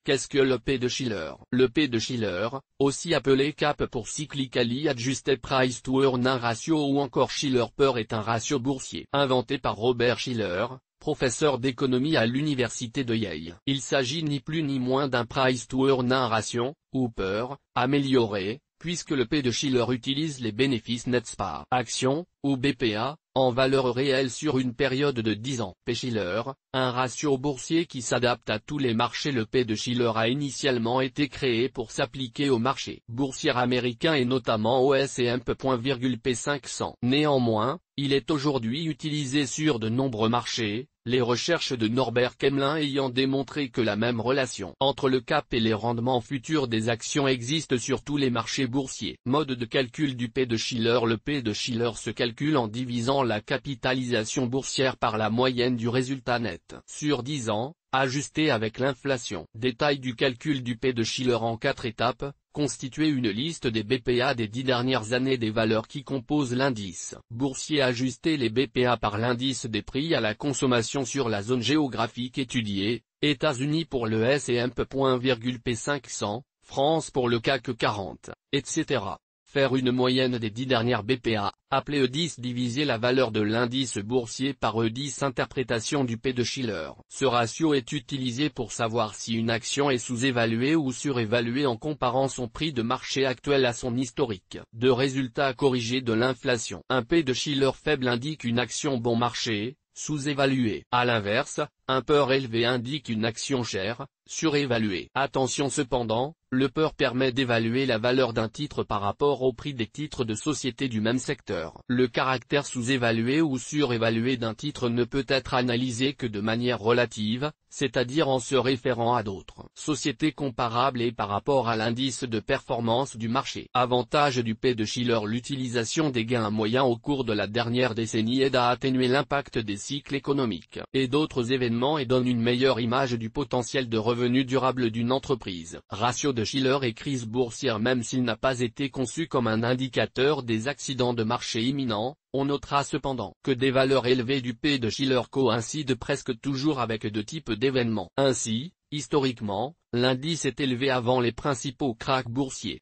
Qu'est-ce que le P de Shiller? Le P de Shiller, aussi appelé CAP pour Cyclically Adjusted Price to Earnings Ratio ou encore Shiller PER est un ratio boursier inventé par Robert Shiller, professeur d'économie à l'université de Yale. Il s'agit ni plus ni moins d'un Price to Earnings Ratio, ou PER, amélioré, puisque le P de Shiller utilise les bénéfices nets par action, ou BPA, en valeur réelle sur une période de 10 ans. P Shiller, un ratio boursier qui s'adapte à tous les marchés. Le P de Shiller a initialement été créé pour s'appliquer au marché boursier américain et notamment au S&P 500. Néanmoins, il est aujourd'hui utilisé sur de nombreux marchés, les recherches de Norbert Kemlin ayant démontré que la même relation entre le CAP et les rendements futurs des actions existe sur tous les marchés boursiers. Mode de calcul du P de Shiller. Le P de Shiller se calcule en divisant la capitalisation boursière par la moyenne du résultat net sur 10 ans, ajusté avec l'inflation. Détail du calcul du P de Shiller en 4 étapes. Constituer une liste des BPA des 10 dernières années des valeurs qui composent l'indice boursier. Ajuster les BPA par l'indice des prix à la consommation sur la zone géographique étudiée, États-Unis pour le S&P 500, France pour le CAC 40, etc. Faire une moyenne des 10 dernières BPA, appelée E10. Diviser la valeur de l'indice boursier par E10. Interprétation du P de Shiller. Ce ratio est utilisé pour savoir si une action est sous-évaluée ou surévaluée en comparant son prix de marché actuel à son historique de résultat corrigé de l'inflation. Un P de Shiller faible indique une action bon marché, sous-évaluée. À l'inverse, un PER élevé indique une action chère, surévaluée. Attention cependant, le PER permet d'évaluer la valeur d'un titre par rapport au prix des titres de société du même secteur. Le caractère sous-évalué ou surévalué d'un titre ne peut être analysé que de manière relative, c'est-à-dire en se référant à d'autres sociétés comparables et par rapport à l'indice de performance du marché. Avantage du P de Shiller. L'utilisation des gains moyens au cours de la dernière décennie aide à atténuer l'impact des cycles économiques et d'autres événements et donne une meilleure image du potentiel de revenu durable d'une entreprise. Ratio de Shiller et crise boursière. Même s'il n'a pas été conçu comme un indicateur des accidents de marché imminents, on notera cependant que des valeurs élevées du P de Shiller coïncident presque toujours avec deux types d'événements. Ainsi, historiquement, l'indice est élevé avant les principaux krachs boursiers.